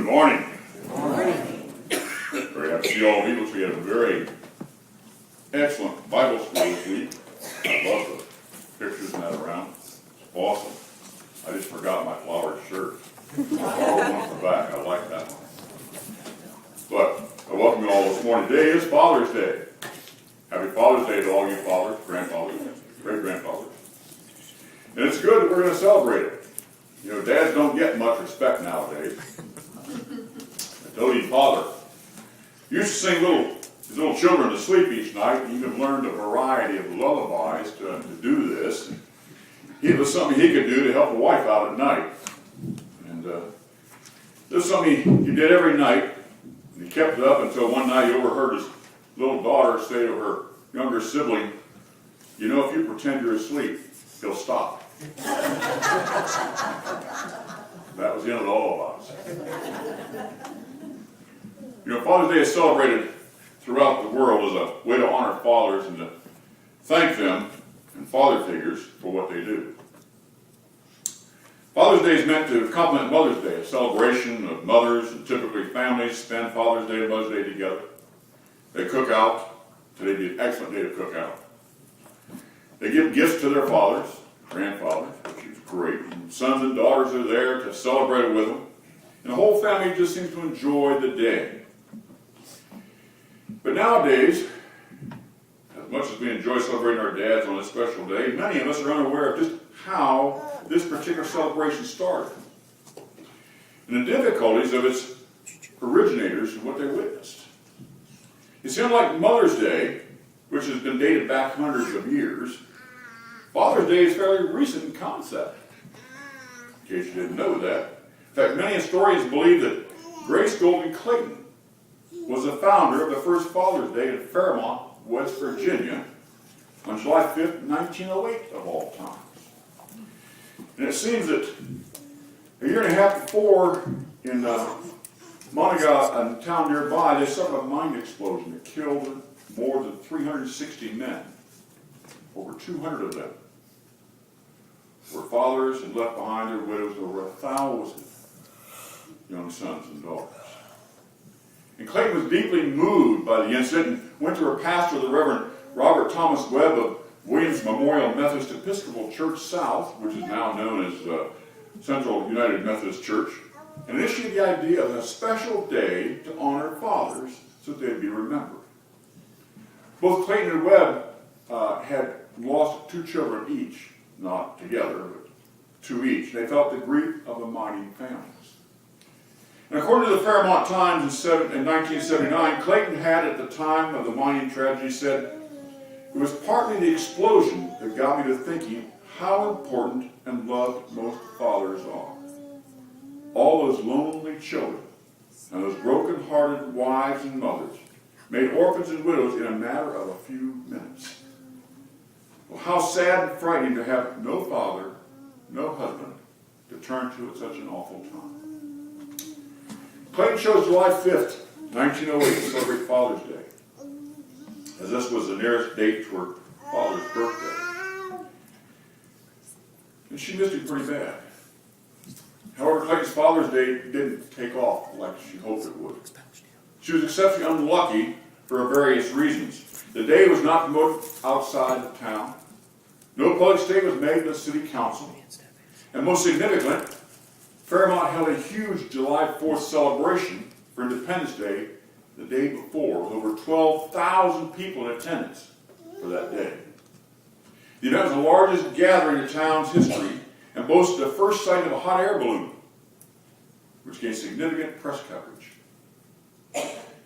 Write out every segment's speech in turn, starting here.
morning. Good morning. Very happy to see all of you. We had a very excellent Bible school this week. I love the pictures and that around. It's awesome. I just forgot my flowered shirt. All one at the back. I like that one. But I welcome you all this morning. Today is Father's Day. Happy Father's Day to all you fathers, grandfathers, great-grandfathers. And it's good that we're going to celebrate it. You know, dads don't get much respect nowadays. I told you, father used to sing his little children to sleep each night, and even learned a variety of lullabies to do this. It was something he could do to help the wife out at night. And this is something he did every night, and he kept it up until one night he overheard his little daughter say to her younger sibling, "You know, if you pretend you're asleep, he'll stop." That was the end of the lullabies. You know, Father's Day is celebrated throughout the world as a way to honor fathers and to thank them and father figures for what they do. Father's Day is meant to complement Mother's Day, a celebration of mothers, and typically families spend Father's Day and Mother's Day together. They cook out. Today would be an excellent day to cook out. They give gifts to their fathers, grandfathers, which is great. And sons and daughters are there to celebrate with them. And the whole family just seems to enjoy the day. But nowadays, as much as we enjoy celebrating our dads on this special day, many of us are unaware of just how this particular celebration started, and the difficulties of its originators and what they witnessed. You see, unlike Mother's Day, which has been dated back hundreds of years, Father's Day is a fairly recent concept, in case you didn't know that. In fact, many historians believe that Grace Golden Clayton was the founder of the first Father's Day in Fairmont, West Virginia, on July 5th, 1908 of all times. And it seems that a year and a half before, in Monaga, a town nearby, they suffered a mine explosion that killed more than 360 men. Over 200 of them were fathers and left behind their widows over 1,000 young sons and daughters. And Clayton was deeply moved by the incident and went to her pastor, the Reverend Robert Thomas Webb of Williams Memorial Methodist Episcopal Church South, which is now known as Central United Methodist Church, and initiated the idea of a special day to honor fathers so that they'd be remembered. Both Clayton and Webb had lost 2 children each, not together, but 2 each. They felt the grief of the mining families. And according to the Fairmont Times in 1979, Clayton had, at the time of the mining tragedy, said, "It was partly the explosion that got me to thinking how important and loved most fathers are. All those lonely children and those broken-hearted wives and mothers made orphans and widows in a matter of a few minutes. Well, how sad and frightening to have no father, no husband to turn to at such an awful time." Clayton chose July 5th, 1908 to celebrate Father's Day, as this was the nearest date to her father's birthday. And she missed him pretty bad. However, Clayton's Father's Day didn't take off like she hoped it would. She was exceptionally unlucky for various reasons. The day was not promoted outside the town. No public statement was made to the city council. And most significant, Fairmont held a huge July 4th celebration for Independence Day the day before, with over 12,000 people in attendance for that day. The event was the largest gathering in the town's history and boasted the first sighting of a hot air balloon, which gained significant press coverage.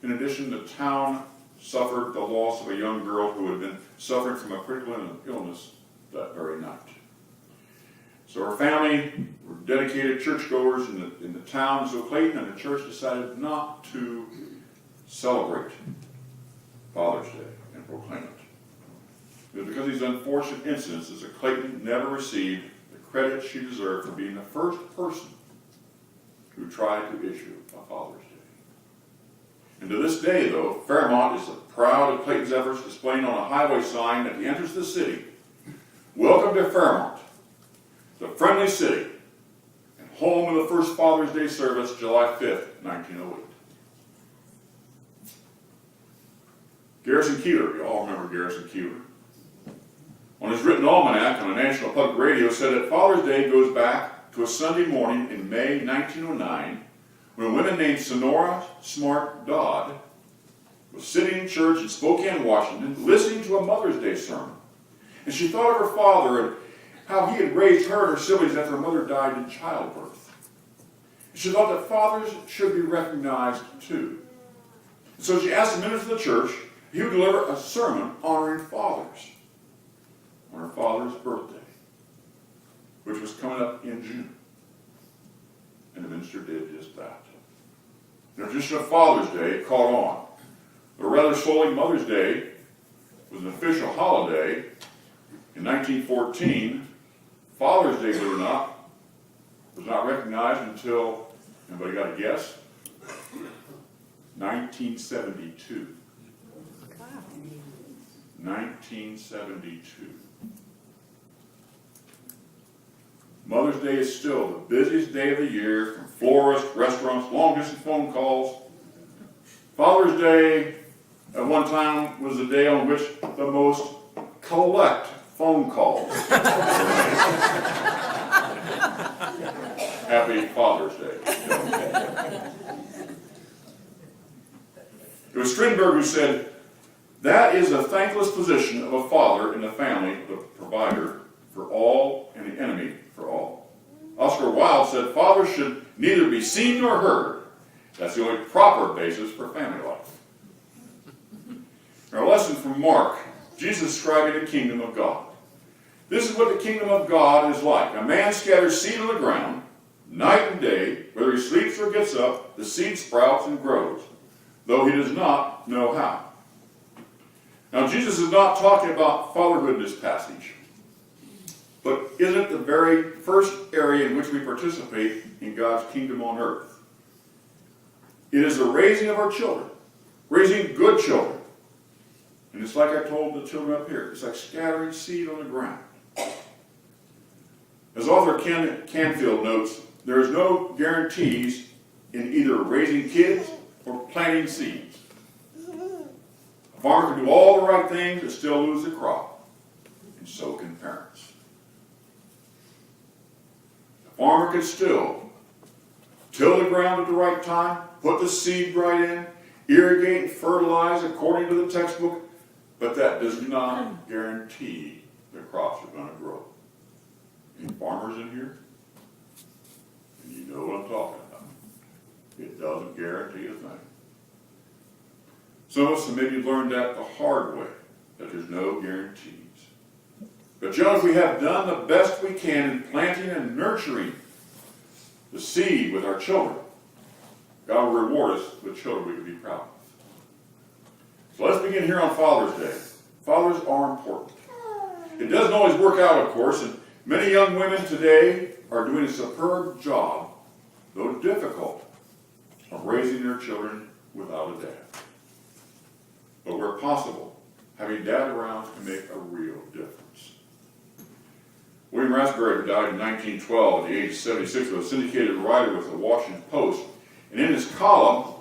In addition, the town suffered the loss of a young girl who had been suffering from a critical illness that very night. So her family were dedicated churchgoers in the town, so Clayton and the church decided not to celebrate Father's Day and proclaim it. It was because of these unfortunate incidences that Clayton never received the credit she deserved for being the first person who tried to issue a Father's Day. And to this day, though, Fairmont is proud of Clayton's efforts, displaying on a highway sign at the entrance of the city, "Welcome to Fairmont, the friendly city, and home in the first Father's Day service, July 5th, 1908. Garrison Keillor, you all remember Garrison Keillor, on his written almanac on a national public radio said that Father's Day goes back to a Sunday morning in May 1909 when a woman named Sonora Smart Dodd was sitting in church in Spokane, Washington, listening to a Mother's Day sermon. And she thought of her father and how he had raised her and her siblings after her mother died in childbirth. She thought that fathers should be recognized too. And so she asked the minister of the church if he would deliver a sermon honoring fathers on her father's birthday, which was coming up in June. And the minister did just that. The tradition of Father's Day caught on. But rather slowly, Mother's Day was an official holiday. In 1914, Father's Day, believe it or not, was not recognized until, anybody got a guess? 1972. 1972. Mother's Day is still the busiest day of the year, from florists, restaurants, long-distance phone calls. Father's Day at one time was the day on which the most collect phone calls. Happy Father's Day. It was Strindberg who said, "That is a thankless position of a father in the family, the provider for all and the enemy for all." Oscar Wilde said, "Fathers should neither be seen nor heard. That's the only proper basis for family life." Our lesson from Mark, Jesus describing the kingdom of God. This is what the kingdom of God is like. A man scatters seed on the ground, night and day. Whether he sleeps or gets up, the seed sprouts and grows, though he does not know how. Now, Jesus is not talking about fatherhood in this passage, but isn't the very first area in which we participate in God's kingdom on earth. It is the raising of our children, raising good children. And it's like I told the children up here, it's like scattering seed on the ground. As author Ken Canfield notes, there is no guarantees in either raising kids or planting seeds. A farmer can do all the right things and still lose the crop, and so can parents. A farmer can still till the ground at the right time, put the seed right in, irrigate and fertilize according to the textbook, but that does not guarantee the crops are going to grow. Any farmers in here? And you know what I'm talking about. It doesn't guarantee a thing. Some of us have maybe learned that the hard way, that there's no guarantees. But John, we have done the best we can in planting and nurturing the seed with our children. God will reward us with children we can be proud of. So let's begin here on Father's Day. Fathers are important. It doesn't always work out, of course, and many young women today are doing a superb job, though difficult, of raising their children without a dad. But where possible, having dad around can make a real difference. William Raspberry, who died in 1912 at the age of 76, was a syndicated writer with the Washington Post. And in his column,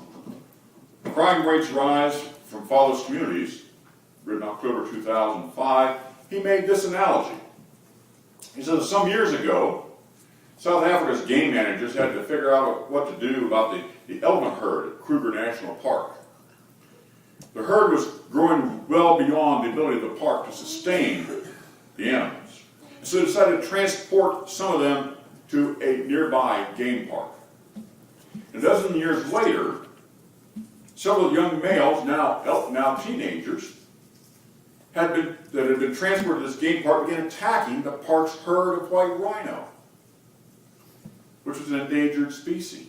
Crime Rates Rise from Fatherless Communities, written October 2005, he made this analogy. He says, some years ago, South Africa's game managers had to figure out what to do about the elephant herd at Kruger National Park. The herd was growing well beyond the ability of the park to sustain the animals. So they decided to transport some of them to a nearby game park. A dozen years later, several young males, now teenagers, that had been transported to this game park, began attacking the park's herd of white rhino, which was an endangered species.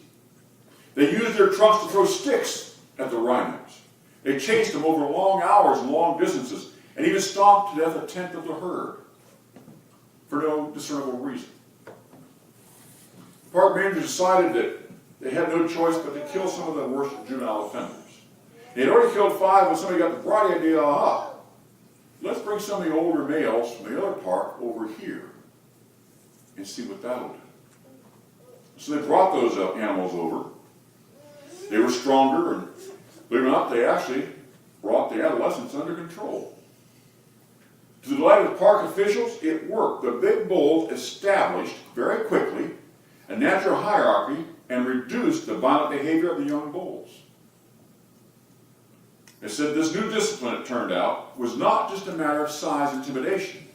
They used their trunks to throw sticks at the rhinos. They chased them over long hours and long distances, and even stomped to death a tenth of the herd for no discernible reason. The park manager decided that they had no choice but to kill some of the worst juvenile offenders. They had already killed 5 when somebody got the bright idea, let's bring some of the older males from the other park over here and see what that'll do. So they brought those animals over. They were stronger, and believe it or not, they actually brought the adolescents under control. To the delight of the park officials, it worked. The big bulls established very quickly a natural hierarchy and reduced the violent behavior of the young bulls. It said this new discipline, it turned out, was not just a matter of size intimidation.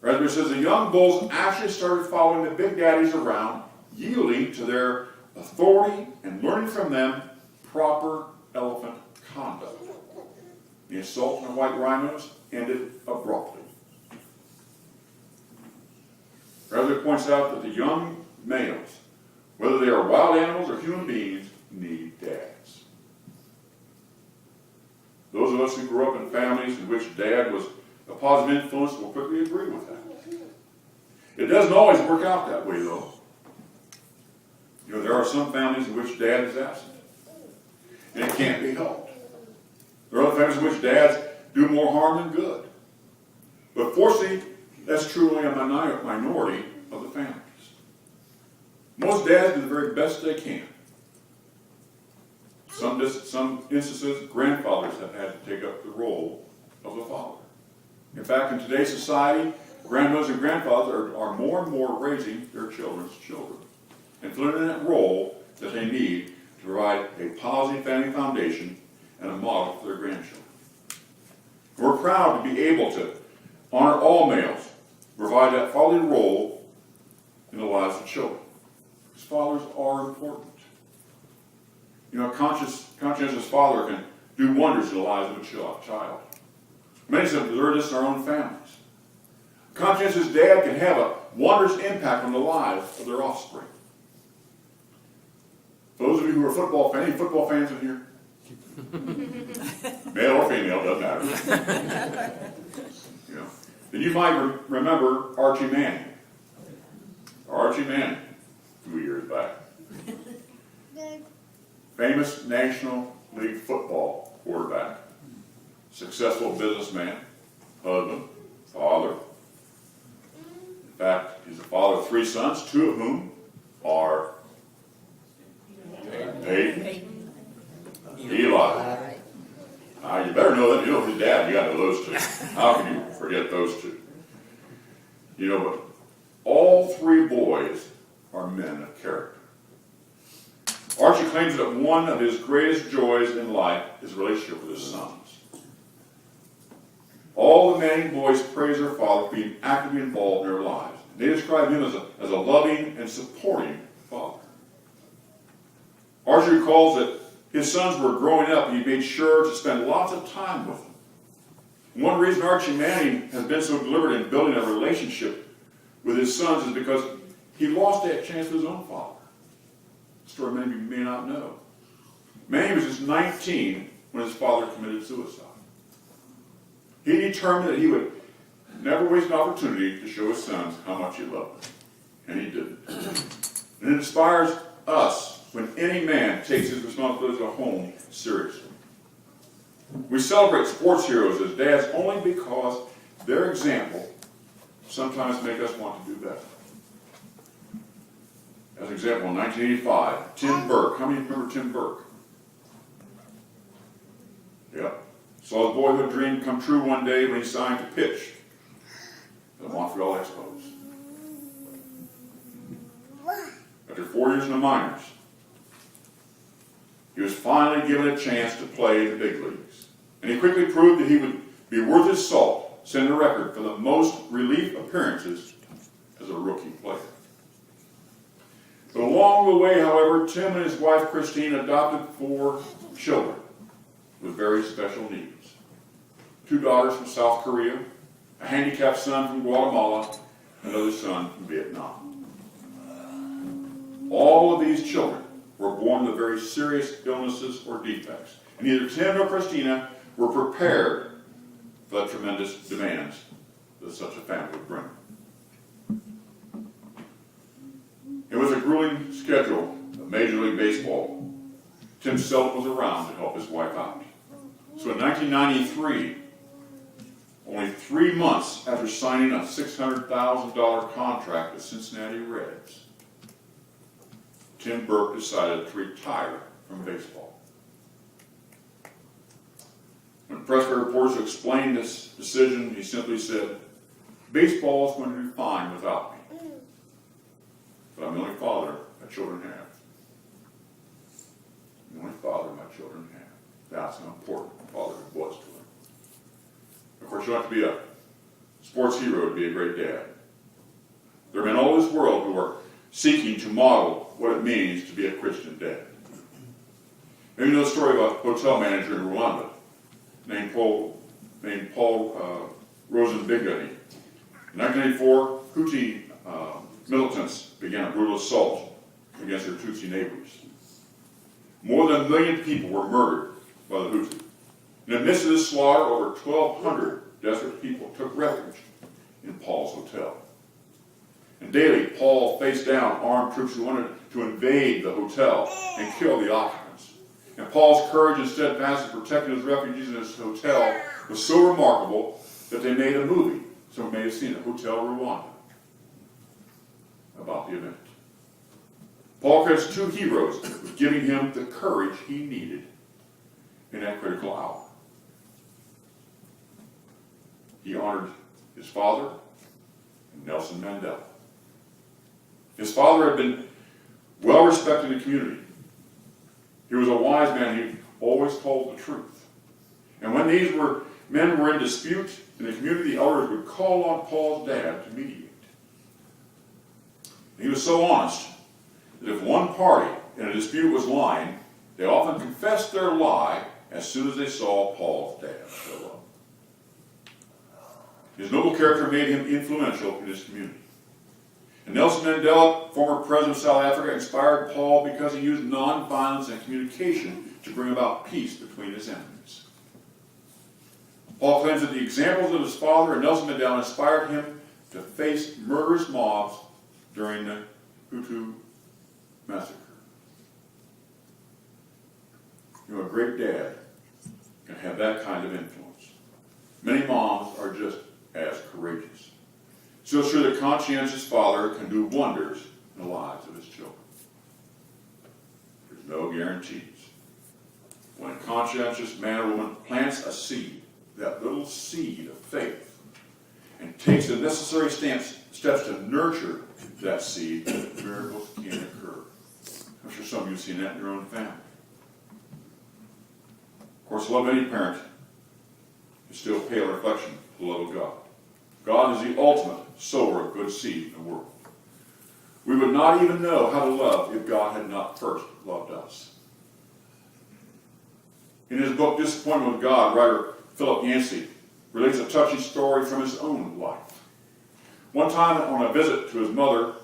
Rather, it says the young bulls actually started following the big daddies around, yielding to their authority and learning from them proper elephant conduct. The assault on the white rhinos ended abruptly. Rather, it points out that the young males, whether they are wild animals or human beings, need dads. Those of us who grew up in families in which dad was a positive influence will quickly agree with that. It doesn't always work out that way, though. You know, there are some families in which dad is absent, and it can't be helped. There are other families in which dads do more harm than good. But fortunately, that's truly a minority of the families. Most dads do the very best they can. Some instances, grandfathers have had to take up the role of the father. In fact, in today's society, grandmothers and grandfathers are more and more raising their children's children and filling that role that they need to provide a positive family foundation and a model for their grandchildren. We're proud to be able to honor all males, provide that fatherly role in the lives of children. Because fathers are important. You know, a conscientious father can do wonders in the lives of a child. Many of them observe this in our own families. A conscientious dad can have a wondrous impact on the lives of their offspring. For those of you who are any football fans in here? Male or female, doesn't matter. You know, then you might remember Archie Manning. Archie Manning, 2 years back. Famous National League football quarterback, successful businessman, husband, father. In fact, he's the father of 3 sons, 2 of whom are Peyton, Eli. Now, you better know that. You know his dad, you got to know those 2. How can you forget those 2? You know, but all 3 boys are men of character. Archie claims that one of his greatest joys in life is a relationship with his sons. All the Manning boys praise their father for being actively involved in their lives. They describe him as a loving and supporting father. Archie recalls that his sons were growing up and he made sure to spend lots of time with them. And one reason Archie Manning has been so deliberate in building a relationship with his sons is because he lost that chance with his own father. A story many of you may not know. Manning was just 19 when his father committed suicide. He determined that he would never waste an opportunity to show his sons how much he loved them. And he didn't. And it inspires us when any man takes his responsibility at home seriously. We celebrate sports heroes as dads only because their example sometimes make us want to do better. As an example, in 1985, Tim Burke. How many remember Tim Burke? Yep. Saw his boyhood dream come true one day when he signed to pitch for the Montreal Expos. After 4 years in the minors, he was finally given a chance to play in the big leagues. And he quickly proved that he would be worth his salt, setting a record for the most relief appearances as a rookie player. But along the way, however, Tim and his wife Christine adopted 4 children with very special needs. 2 daughters from South Korea, a handicapped son from Guatemala, and another son from Vietnam. All of these children were born with very serious illnesses or defects, and neither Tim nor Christina were prepared for the tremendous demands that such a family would bring. It was a grueling schedule of Major League Baseball. Tim seldom was around to help his wife out. So in 1993, only 3 months after signing a $600,000 contract with Cincinnati Reds, Tim Burke decided to retire from baseball. When pressed by reporters who explained this decision, he simply said, "Baseball is going to do fine without me. But I'm the only father my children have. The only father my children have." That's how important fatherhood was to him. Of course, you don't have to be a sports hero to be a great dad. There are men all over this world who are seeking to model what it means to be a Christian dad. Maybe you know the story of a hotel manager in Rwanda named Paul Rosenbigani. In 1984, Hutu militants began a brutal assault against their Tutsi neighbors. More than 1 million people were murdered by the Hutu. In the midst of this slaughter, over 1,200 desperate people took refuge in Paul's hotel. And daily, Paul faced down armed troops who wanted to invade the hotel and kill the occupants. And Paul's courage and steadfastness protecting his refugees in his hotel was so remarkable that they made a movie. Some may have seen it, Hotel Rwanda, about the event. Paul credits two heroes with giving him the courage he needed in that critical hour. He honored his father and Nelson Mandela. His father had been well respected in the community. He was a wise man. He always told the truth. And when these men were in dispute in the community, the elders would call on Paul's dad to mediate. And he was so honest that if one party in a dispute was lying, they often confessed their lie as soon as they saw Paul's dad show up. His noble character made him influential in his community. And Nelson Mandela, former president of South Africa, inspired Paul because he used nonviolence and communication to bring about peace between his enemies. Paul claims that the examples of his father and Nelson Mandela inspired him to face murderous mobs during the Hutu massacre. You know, a great dad can have that kind of influence. Many moms are just as courageous. So sure, the conscientious father can do wonders in the lives of his children. There's no guarantees. When a conscientious man or woman plants a seed, that little seed of faith, and takes the necessary steps to nurture that seed, miracles can occur. I'm sure some of you have seen that in your own family. Of course, the love of any parent is still a pale reflection of the love of God. God is the ultimate sower of good seed in the world. We would not even know how to love if God had not first loved us. In his book, Disappointment with God, writer Philip Yancey relates a touching story from his own life. One time on a visit to his mother,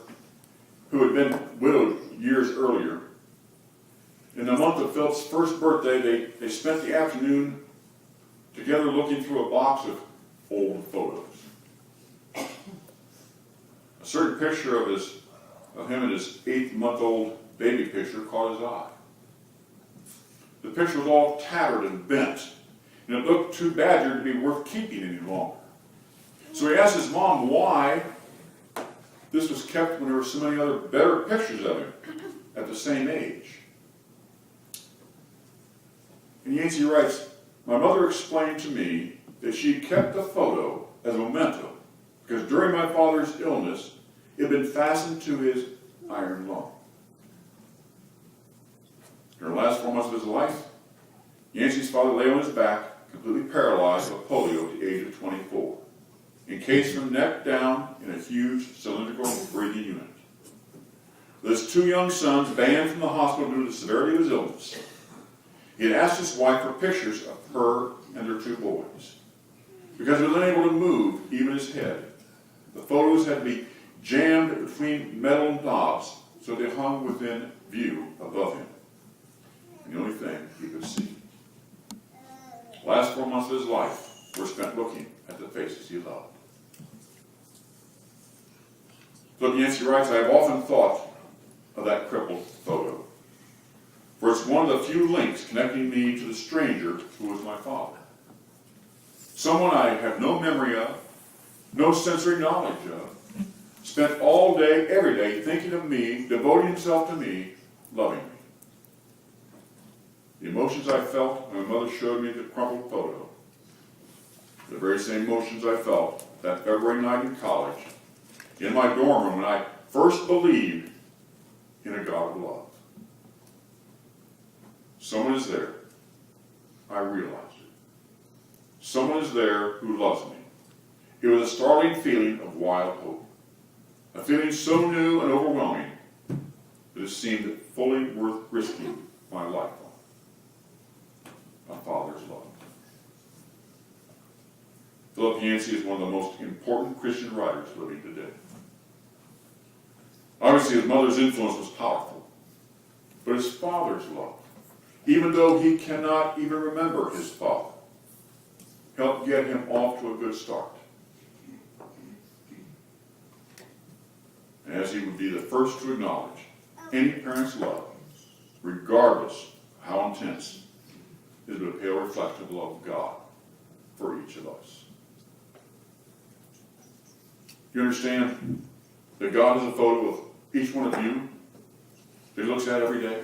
who had been widowed years earlier, in the month of Philip's first birthday, they spent the afternoon together looking through a box of old photos. A certain picture of him and his 8-month-old baby picture caught his eye. The picture was all tattered and bent, and it looked too badgered to be worth keeping any longer. So he asked his mom why this was kept when there were so many other better pictures of him at the same age. And Yancey writes, "My mother explained to me that she kept the photo as a memento because during my father's illness, it had been fastened to his iron lung." During the last 4 months of his life, Yancey's father lay on his back, completely paralyzed with polio at the age of 24, encased from neck down in a huge cylindrical breathing unit. With his 2 young sons banned from the hospital due to the severity of his illness, he had asked his wife for pictures of her and their 2 boys. Because he was unable to move even his head, the photos had to be jammed between metal knobs so they hung within view above him. And the only thing he could see. The last 4 months of his life were spent looking at the faces he loved. So Yancey writes, "I have often thought of that crippled photo, for it's one of the few links connecting me to the stranger who was my father. Someone I have no memory of, no sensory knowledge of, spent all day, every day, thinking of me, devoting himself to me, loving me. The emotions I felt when my mother showed me the crumpled photo, the very same emotions I felt that February night in college, in my dorm room when I first believed in a God of love. Someone is there. I realized it. Someone is there who loves me. It was a startling feeling of wild hope. A feeling so new and overwhelming that it seemed fully worth risking my life on. My Father's love. Philip Yancey is one of the most important Christian writers living today. Obviously, his mother's influence was powerful, but his father's love, even though he cannot even remember his father, helped get him off to a good start. And as he would be the first to acknowledge, any parent's love, regardless of how intense, is but a pale reflection of the love of God for each of us. You understand that God is a photo of each one of you that he looks at every day?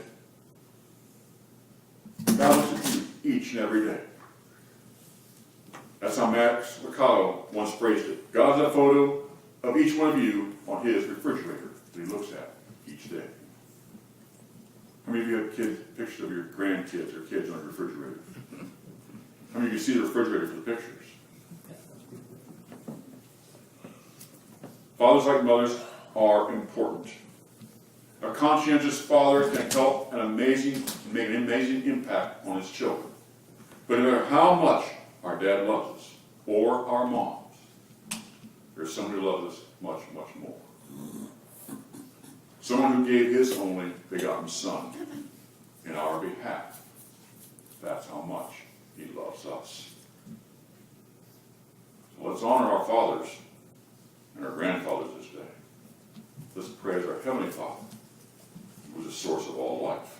God looks at you each and every day. That's how Max Lucado once phrased it. God's a photo of each one of you on his refrigerator that he looks at each day. How many of you have pictures of your grandkids or kids on your refrigerator? How many of you see the refrigerator for the pictures? Fathers like mothers are important. A conscientious father can help make an amazing impact on his children. But no matter how much our dad loves us, or our moms, there's someone who loves us much, much more. Someone who gave his only begotten Son in our behalf. That's how much he loves us. So let's honor our fathers and our grandfathers this day. Let's praise our Heavenly Father, who is the source of all life.